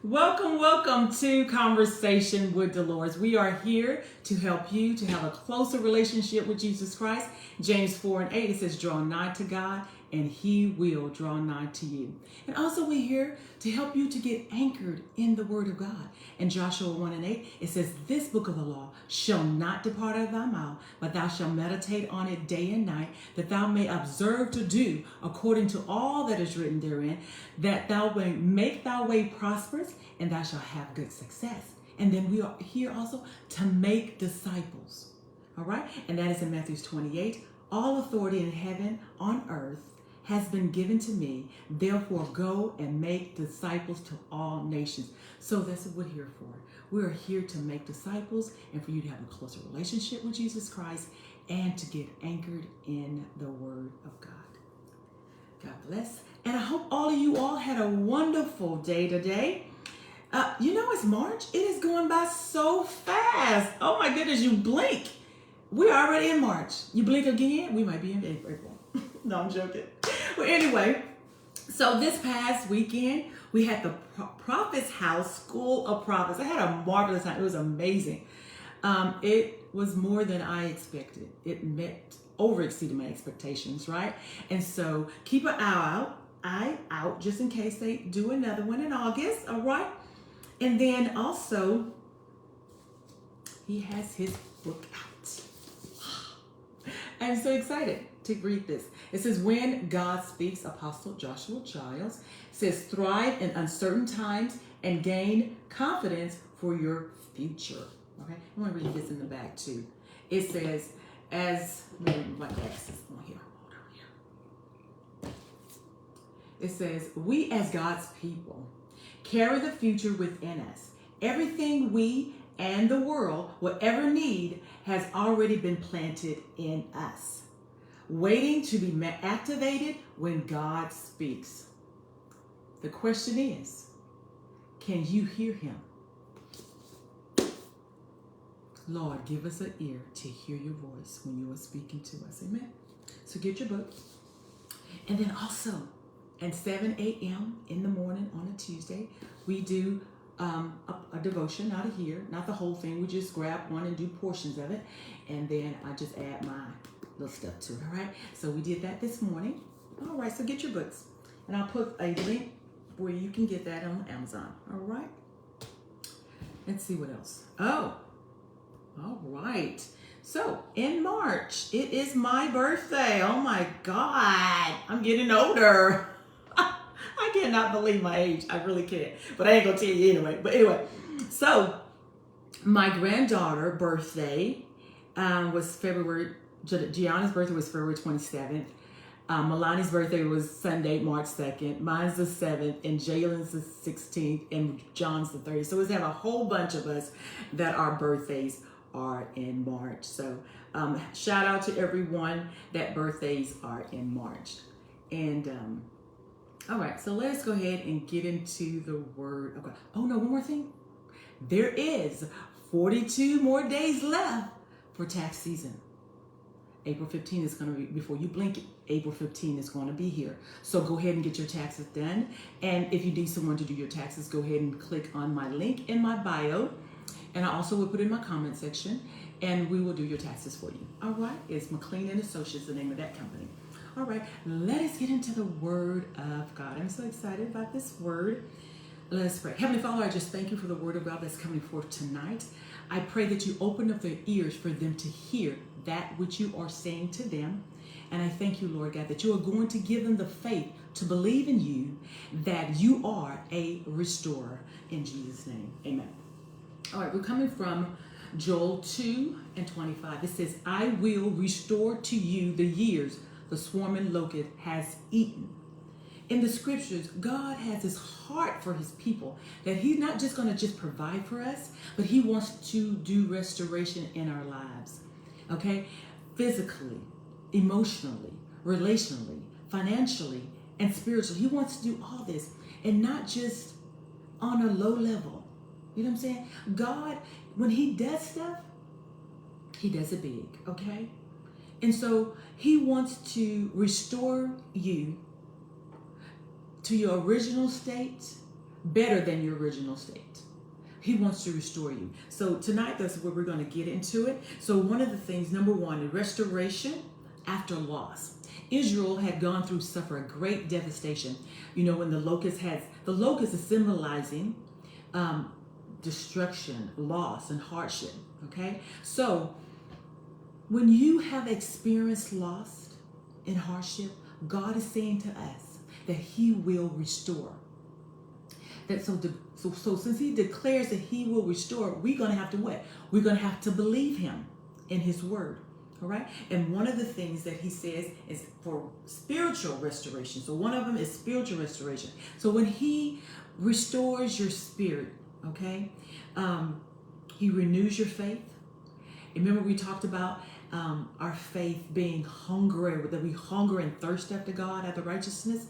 Welcome, welcome to Conversation with Dolores. We are here to help you to have a closer relationship with Jesus Christ. James 4:8, it says, draw nigh to God and he will draw nigh to you. And also we're here to help you to get anchored in the word of God. In Joshua 1:8, it says, this book of the law shall not depart out of thy mouth, but thou shalt meditate on it day and night, that thou may observe to do according to all that is written therein, that thou may make thy way prosperous, and thou shalt have good success. And then we are here also to make disciples. All right? And that is in Matthew 28. All authority in heaven, on earth, has been given to me. Therefore, go and make disciples to all nations. So that's what we're here for. We are here to make disciples and for you to have a closer relationship with Jesus Christ and to get anchored in the Word of God. God bless. And I hope all of you all had a wonderful day today. It's March. It is going by so fast. Oh my goodness, you blink. We're already in March. You blink again, we might be in April. No, I'm joking. Well, anyway, so this past weekend, we had the Prophet's House School of Prophets. I had a marvelous time. It was amazing. It was more than I expected. It exceeded my expectations, right? And so keep an eye out just in case they do another one in August, all right? And then also, he has his book out. I'm so excited to read this. It says, When God Speaks, Apostle Joshua Giles says, thrive in uncertain times and gain confidence for your future. Okay, I want to read this in the back too. It says, let me move my glasses on here. Hold on here. It says, we as God's people carry the future within us. Everything we and the world will ever need has already been planted in us, waiting to be activated when God speaks. The question is, can you hear him? Lord, give us an ear to hear your voice when you are speaking to us. Amen. So get your book. And then also, at 7 a.m. in the morning on a Tuesday, we do a devotion out of here, not the whole thing. We just grab one and do portions of it, and then I just add my little stuff to it. All right, so we did that this morning. All right, so get your books, and I'll put a link where you can get that on Amazon. All right, let's see what else. Oh, all right, so in March it is my birthday. Oh my God, I'm getting older. I cannot believe my age. I really can't. But I ain't going to tell you anyway. But anyway, so my granddaughter birthday was Gianna's birthday was February 27th. Milani's birthday was Sunday, March 2nd. Mine's the 7th. And Jalen's the 16th. And John's the 30th. So we have a whole bunch of us that our birthdays are in March. So shout out to everyone that birthdays are in March. And all right, so let's go ahead and get into the word of God. Oh no, one more thing. There is 42 more days left for tax season. April 15 is going to be, before you blink, April 15 is going to be here. So go ahead and get your taxes done. And if you need someone to do your taxes, go ahead and click on my link in my bio. And I also will put it in my comment section, and we will do your taxes for you. All right, it's McLean and Associates, the name of that company. All right, let us get into the word of God. I'm so excited about this word. Let us pray. Heavenly Father, I just thank you for the word of God that's coming forth tonight. I pray that you open up their ears for them to hear that which you are saying to them. And I thank you, Lord God, that you are going to give them the faith to believe in you, that you are a restorer. In Jesus' name, amen. All right, we're coming from Joel 2:25. It says, I will restore to you the years the swarming locust has eaten. In the scriptures, God has his heart for his people, that he's not just going to just provide for us, but he wants to do restoration in our lives. Okay? Physically, emotionally, relationally, financially, and spiritually. He wants to do all this, and not just on a low level. You know what I'm saying? God, when he does stuff, he does it big, okay? And so he wants to restore you to your original state better than your original state. He wants to restore you. So tonight, that's where we're going to get into it. So one of the things, number one, restoration after loss. Israel had gone through suffer a great devastation. You know, when the locust is symbolizing destruction, loss, and hardship. Okay, so when you have experienced loss and hardship, God is saying to us that He will restore. So since He declares that He will restore, we're going to have to what? We're going to have to believe Him in His word. All right. And one of the things that He says is for spiritual restoration. So one of them is spiritual restoration. So when He restores your spirit, okay, He renews your faith. Remember we talked about our faith being hungry, that we hunger and thirst after God, after righteousness.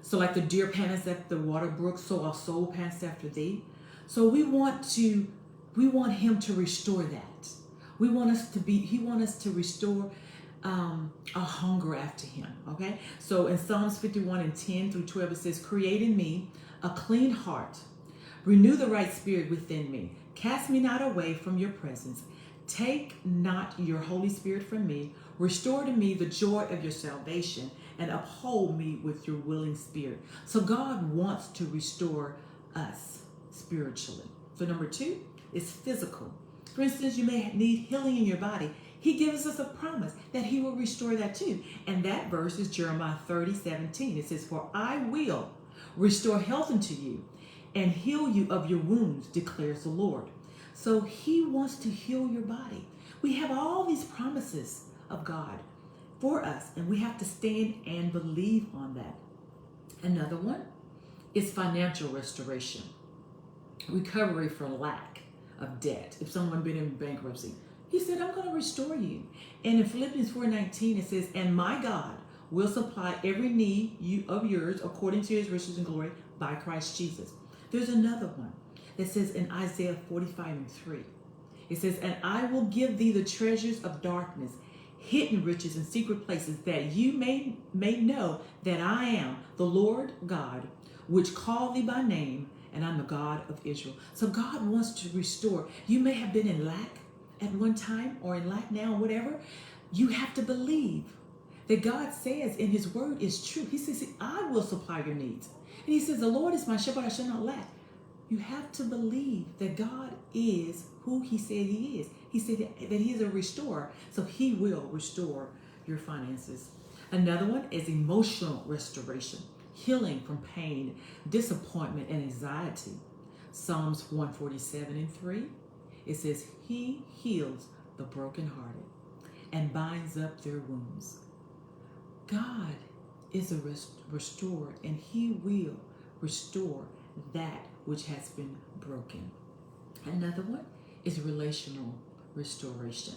So like the deer pants after the water brook, so our soul pants after thee. So we want Him to restore that. He wants us to restore our hunger after Him. Okay. So in Psalms 51:10-12, it says, "Create in me a clean heart, renew the right spirit within me. Cast me not away from your presence. Take not your Holy Spirit from me. Restore to me the joy of your salvation, and uphold me with your willing spirit." So God wants to restore us spiritually. So number two is physical. For instance, you may need healing in your body. He gives us a promise that He will restore that too. And that verse is Jeremiah 30:17. It says, "For I will restore health unto you and heal you of your wounds, declares the Lord." So He wants to heal your body. We have all these promises of God for us, and we have to stand and believe on that. Another one is financial restoration, recovery from lack of debt. If someone been in bankruptcy, He said, "I'm going to restore you." And in Philippians 4:19, it says, "And my God will supply every need of yours according to His riches and glory by Christ Jesus." There's another one that says in Isaiah 45:3, it says, "And I will give thee the treasures of darkness, hidden riches in secret places, that you may know that I am the Lord God, which called thee by name, and I'm the God of Israel." So God wants to restore. You may have been in lack at one time, or in lack now, whatever. You have to believe that God says in His word is true. He says, "I will supply your needs." And He says, "The Lord is my shepherd, I shall not lack." You have to believe that God is who He said He is. He said that He is a restorer, so He will restore your finances. Another one is emotional restoration, healing from pain, disappointment, and anxiety. Psalms 147:3, it says, "He heals the brokenhearted and binds up their wounds." God is a restorer, and He will restore that which has been broken. Another one is relational restoration,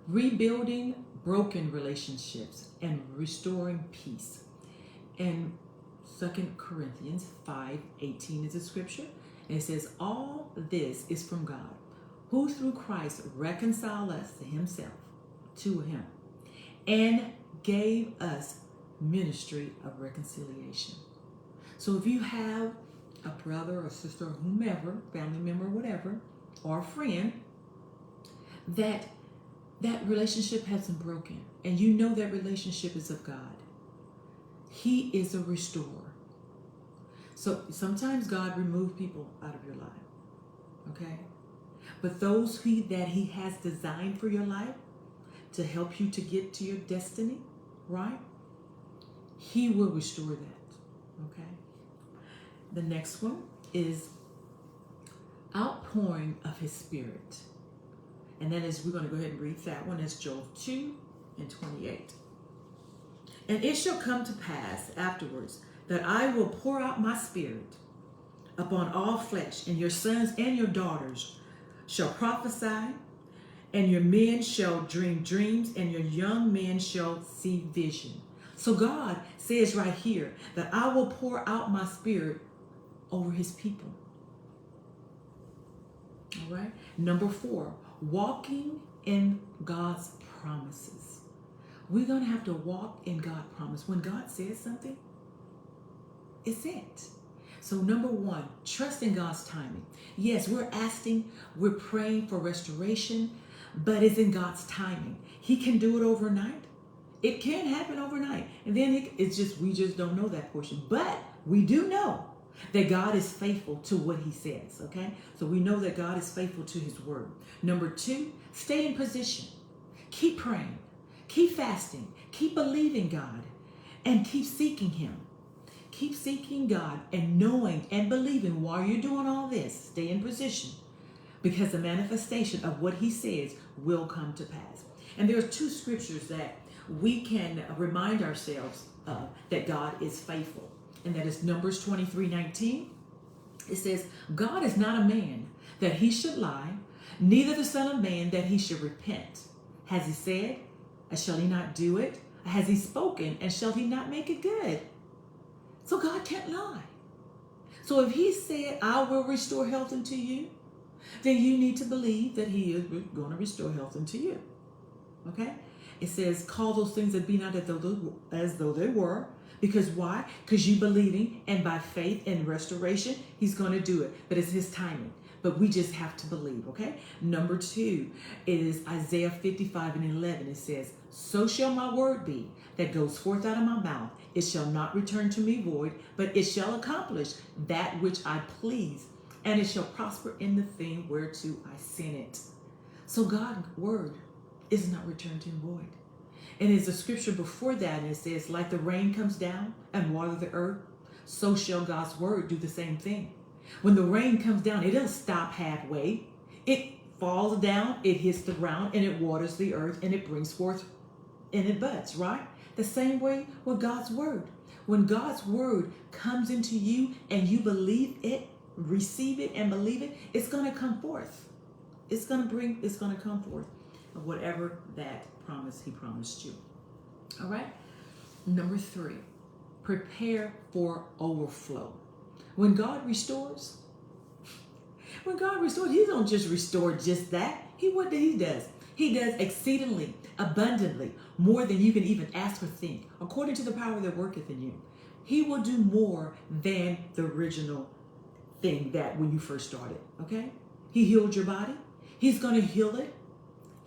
rebuilding broken relationships and restoring peace. And 2 Corinthians 5:18 is a scripture, and it says, "All this is from God, who through Christ reconciled us to Himself, to Him, and gave us ministry of reconciliation." So if you have a brother or sister or whomever, family member, whatever, or a friend, that relationship has been broken, and you know that relationship is of God, He is a restorer. So sometimes God removes people out of your life, okay? But those that He has designed for your life to help you to get to your destiny, right? He will restore that, okay? The next one is outpouring of His Spirit. And that is, we're going to go ahead and read that one. That's Joel 2:28. "And it shall come to pass afterwards that I will pour out my Spirit upon all flesh, and your sons and your daughters shall prophesy, and your men shall dream dreams, and your young men shall see vision." So God says right here that I will pour out my Spirit over His people. All right. Number 4, walking in God's promises. We're going to have to walk in God's promise. When God says something, it's it. So number one, trust in God's timing. Yes, we're asking, we're praying for restoration, but it's in God's timing. He can do it overnight. It can happen overnight. And then it's just, we just don't know that portion. But we do know that God is faithful to what he says, okay? So we know that God is faithful to his word. Number two, stay in position. Keep praying. Keep fasting. Keep believing God. And keep seeking him. Keep seeking God and knowing and believing while you're doing all this. Stay in position, because the manifestation of what he says will come to pass. And there are two scriptures that we can remind ourselves of, that God is faithful. And that is Numbers 23:19. It says, God is not a man that he should lie, neither the son of man that he should repent. Has he said, and shall he not do it? Has he spoken, and shall he not make it good? So God can't lie. So if he said, I will restore health unto you, then you need to believe that he is going to restore health unto you. Okay? It says, call those things that be not as though they were. Because why? Because you believing, and by faith and restoration, he's going to do it. But it's his timing. But we just have to believe, okay? Number two is Isaiah 55:11. It says, so shall my word be that goes forth out of my mouth. It shall not return to me void, but it shall accomplish that which I please, and it shall prosper in the thing whereto I send it. So God's word is not returned to him void. And there's a scripture before that, and it says, like the rain comes down and water the earth, so shall God's word do the same thing. When the rain comes down, it doesn't stop halfway. It falls down, it hits the ground, and it waters the earth, and it brings forth, and it buds, right? The same way with God's word. When God's word comes into you and you believe it, receive it, and believe it, it's going to come forth. It's going to come forth of whatever that promise he promised you. All right? Number three, prepare for overflow. When God restores, he don't just restore just that. What he does? He does exceedingly, abundantly, more than you can even ask or think, according to the power that worketh in you. He will do more than the original thing that when you first started, okay? He healed your body. He's going to heal it,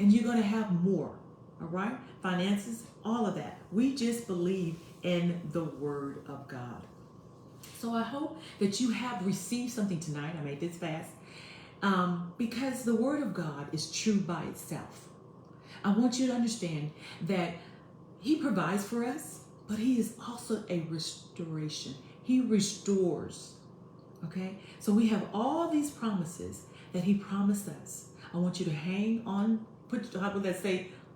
and you're going to have more, all right? Finances, all of that. We just believe in the word of God. So I hope that you have received something tonight. I made this fast. Because the word of God is true by itself. I want you to understand that he provides for us, but he is also a restoration. He restores. Okay? So we have all these promises that he promised us. I want you to hang on,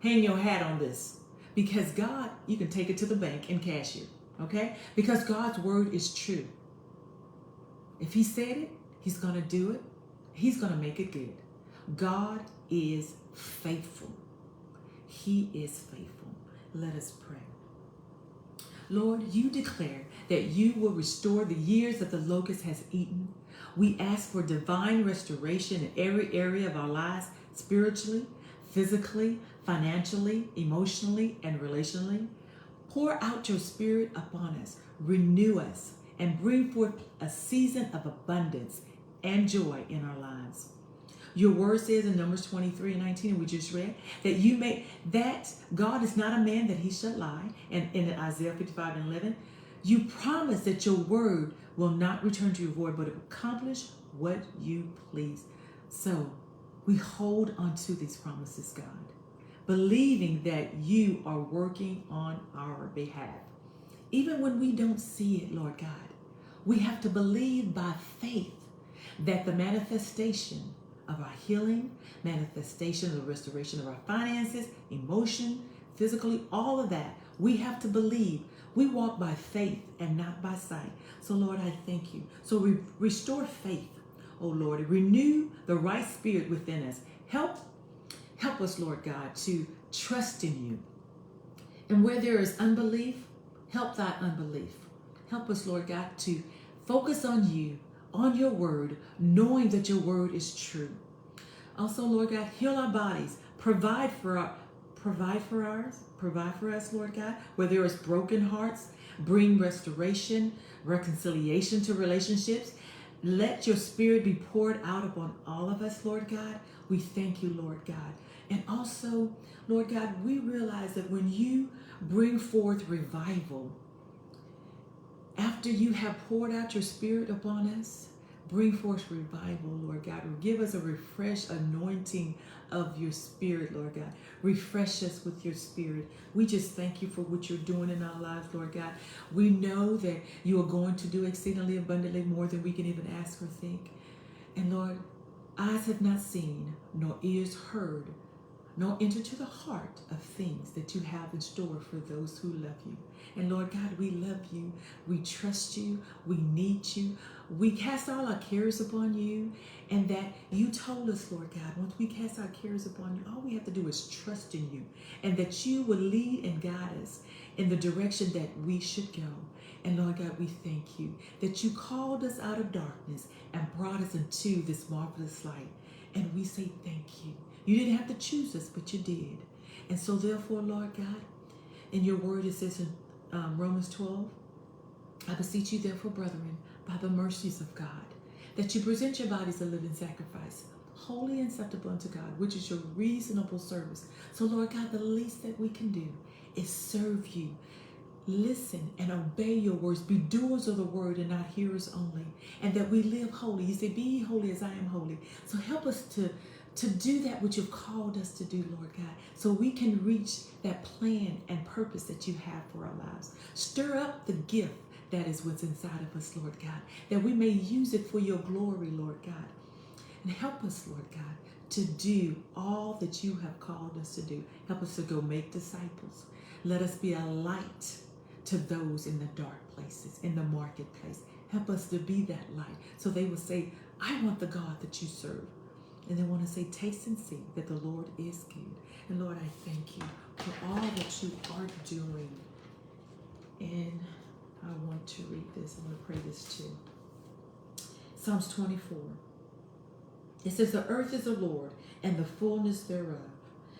hang your hat on this. Because God, you can take it to the bank and cash it. Okay? Because God's word is true. If he said it, he's going to do it. He's going to make it good. God is faithful. He is faithful. Let us pray. Lord, you declare that you will restore the years that the locust has eaten. We ask for divine restoration in every area of our lives, spiritually, physically, financially, emotionally, and relationally. Pour out your spirit upon us, renew us, and bring forth a season of abundance and joy in our lives. Your word says in Numbers 23:19, we just read, that God is not a man that he should lie. And in Isaiah 55:11, you promise that your word will not return to your void, but accomplish what you please. So we hold on to these promises, God, believing that you are working on our behalf. Even when we don't see it, Lord God, we have to believe by faith that the manifestation of our healing, manifestation of the restoration of our finances, emotion, physically, all of that, we have to believe. We walk by faith and not by sight. So Lord, I thank you. So restore faith, oh Lord. Renew the right spirit within us. Help us, Lord God, to trust in you. And where there is unbelief, help thy unbelief. Help us, Lord God, to focus on you, on your word, knowing that your word is true. Also, Lord God, heal our bodies. Provide for us, Lord God, where there is broken hearts. Bring restoration, reconciliation to relationships. Let your spirit be poured out upon all of us, Lord God. We thank you, Lord God. And also, Lord God, we realize that when you bring forth revival, after you have poured out your spirit upon us, bring forth revival, Lord God. Give us a refresh anointing of your spirit, Lord God. Refresh us with your spirit. We just thank you for what you're doing in our lives, Lord God. We know that you are going to do exceedingly abundantly more than we can even ask or think. And Lord, eyes have not seen, nor ears heard, nor enter to the heart of things that you have in store for those who love you. And Lord God, we love you. We trust you. We need you. We cast all our cares upon you, and that you told us, Lord God, once we cast our cares upon you, all we have to do is trust in you, and that you will lead and guide us in the direction that we should go. And Lord God, we thank you that you called us out of darkness and brought us into this marvelous light. And we say thank you. You didn't have to choose us, but you did. And so therefore, Lord God, in your word it says in Romans 12, I beseech you therefore, brethren, by the mercies of God, that you present your bodies a living sacrifice, holy and acceptable unto God, which is your reasonable service. So Lord God, the least that we can do is serve you. Listen and obey your words. Be doers of the word and not hearers only. And that we live holy. You say, be ye holy as I am holy. So help us to do that which you've called us to do, Lord God, so we can reach that plan and purpose that you have for our lives. Stir up the gift that is what's inside of us, Lord God, that we may use it for your glory, Lord God. And help us, Lord God, to do all that you have called us to do. Help us to go make disciples. Let us be a light to those in the dark places, in the marketplace. Help us to be that light, so they will say, I want the God that you serve. And they want to say, taste and see that the Lord is good. And Lord, I thank you for all that you are doing. And I want to read this. I want to pray this too. Psalms 24. It says, the earth is the Lord and the fullness thereof,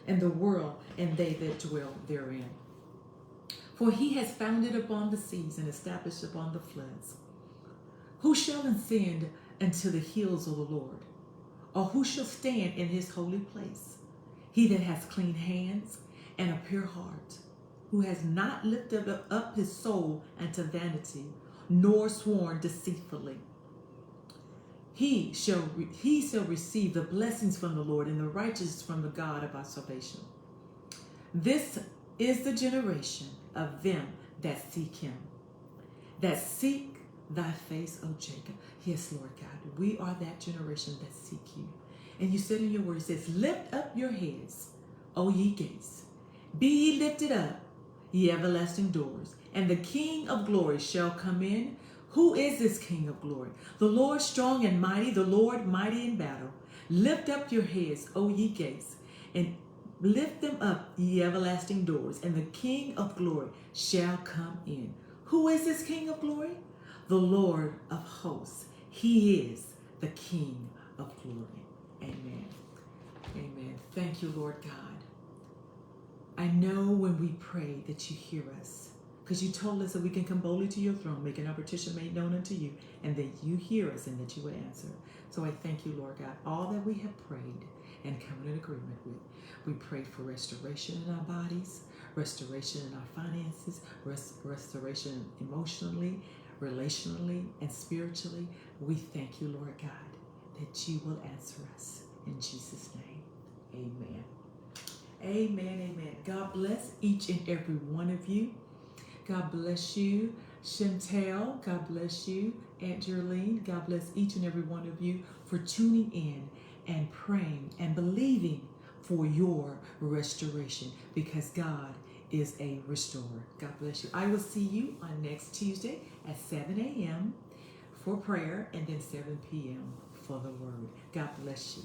and the world and they that dwell therein. For he has founded upon the seas and established upon the floods. Who shall ascend unto the hills of the Lord? Or who shall stand in his holy place? He that has clean hands and a pure heart, who has not lifted up his soul unto vanity, nor sworn deceitfully. He shall receive the blessings from the Lord, and the righteousness from the God of our salvation. This is the generation of them that seek him, that seek thy face, O Jacob. Yes, Lord God, we are that generation that seek you. And you said in your word, it says, lift up your heads, O ye gates. Be ye lifted up, ye everlasting doors, and the King of glory shall come in. Who is this King of glory? The Lord strong and mighty, the Lord mighty in battle. Lift up your heads, O ye gates, and lift them up, ye everlasting doors, and the King of glory shall come in. Who is this King of glory? The Lord of hosts. He is the King of glory. Amen. Amen. Thank you, Lord God. I know when we pray that you hear us, because you told us that we can come boldly to your throne, making our petition made known unto you, and that you hear us and that you will answer. So I thank you, Lord God, all that we have prayed and come in agreement with. We pray for restoration in our bodies, restoration in our finances, restoration emotionally, relationally, and spiritually. We thank you, Lord God, that you will answer us. In Jesus' name, amen. Amen, amen. God bless each and every one of you. God bless you, Chantel. God bless you, Aunt Jerlene. God bless each and every one of you for tuning in and praying and believing for your restoration, because God is a restorer. God bless you. I will see you on next Tuesday at 7 a.m. for prayer, and then 7 p.m. for the word. God bless you.